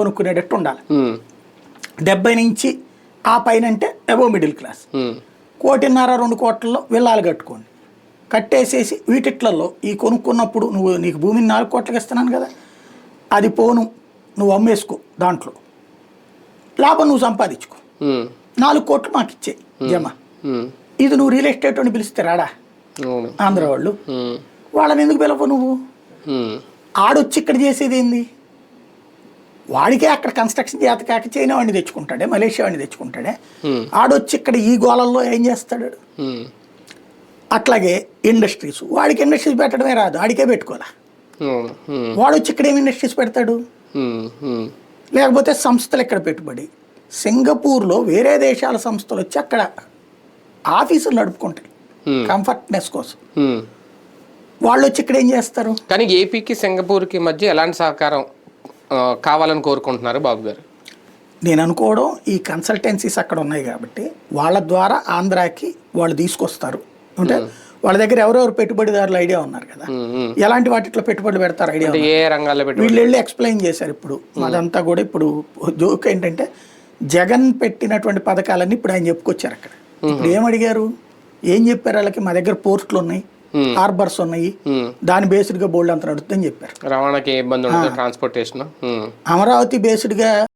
కొనుక్కునేటట్టు ఉండాలి. 70 నుంచి ఆ పైన అంటే అబో మిడిల్ క్లాస్. 1.5-2 కోట్లలో విల్లాలు కట్టుకోండి, కట్టేసేసి వీటిట్లలో ఈ కొనుక్కున్నప్పుడు నీకు భూమిని 4 కోట్లకి ఇస్తున్నాను కదా, అది పోను నువ్వు అమ్మేసుకో, దాంట్లో లాభం నువ్వు సంపాదించుకో, 4 కోట్లు మాకు ఇచ్చే జమ. ఇది నువ్వు రియల్ ఎస్టేట్ అని పిలిస్తే రాడా ఆంధ్ర వాళ్ళు? వాళ్ళని ఎందుకు పిలవు నువ్వు? ఆడొచ్చి ఇక్కడ చేసేది ఏంది? వాడికే అక్కడ కన్స్ట్రక్షన్ చేత కాక చైనా వాడిని తెచ్చుకుంటాడే, మలేషియా వాడిని తెచ్చుకుంటాడే. ఆడొచ్చి ఇక్కడ ఈ గోళల్లో ఏం చేస్తాడు? అట్లాగే ఇండస్ట్రీస్, వాడికి ఇండస్ట్రీస్ పెట్టడమే రాదు, ఆడికే పెట్టుకోవాలా. వాడు వచ్చి ఇక్కడ ఏమి ఇండస్ట్రీస్ పెడతాడు? లేకపోతే సంస్థలు ఇక్కడ పెట్టుబడి. సింగపూర్లో వేరే దేశాల సంస్థలు వచ్చి అక్కడ ఆఫీసులు నడుపుకుంటాయి కంఫర్ట్నెస్ కోసం. వాళ్ళు వచ్చి ఇక్కడ ఏం చేస్తారు? కానీ ఏపీకి సింగపూర్కి మధ్య ఎలాంటి సహకారం కావాలని కోరుకుంటున్నారు బాబు గారు? నేను అనుకోవడం ఈ కన్సల్టెన్సీస్ అక్కడ ఉన్నాయి కాబట్టి వాళ్ళ ద్వారా ఆంధ్రాకి వాళ్ళు తీసుకొస్తారు. అంటే వాళ్ళ దగ్గర ఎవరెవరు పెట్టుబడిదారులు ఐడియా ఉన్నారు కదా, ఎలాంటి వాటిలో పెట్టుబడులు పెడతారు ఐడియా, ఏ రంగాల్లో వీళ్ళు వెళ్ళి ఎక్స్ప్లెయిన్ చేశారు. ఇప్పుడు అదంతా కూడా ఇప్పుడు జోక్ ఏంటంటే జగన్ పెట్టినటువంటి పథకాలన్నీ ఇప్పుడు ఆయన చెప్పుకొచ్చారు. అక్కడ ఇప్పుడు ఏమడిగారు, ఏం చెప్పారు వాళ్ళకి? మా దగ్గర పోర్ట్లు ఉన్నాయి, హార్బర్స్ ఉన్నాయి, దాని బేస్డ్ గా బోల్డ్ అంత నడుతుందని చెప్పారు. రవాణాకి ఇబ్బంది ఉండదు, ట్రాన్స్పోర్టేషన్. అమరావతి బేస్డ్ గా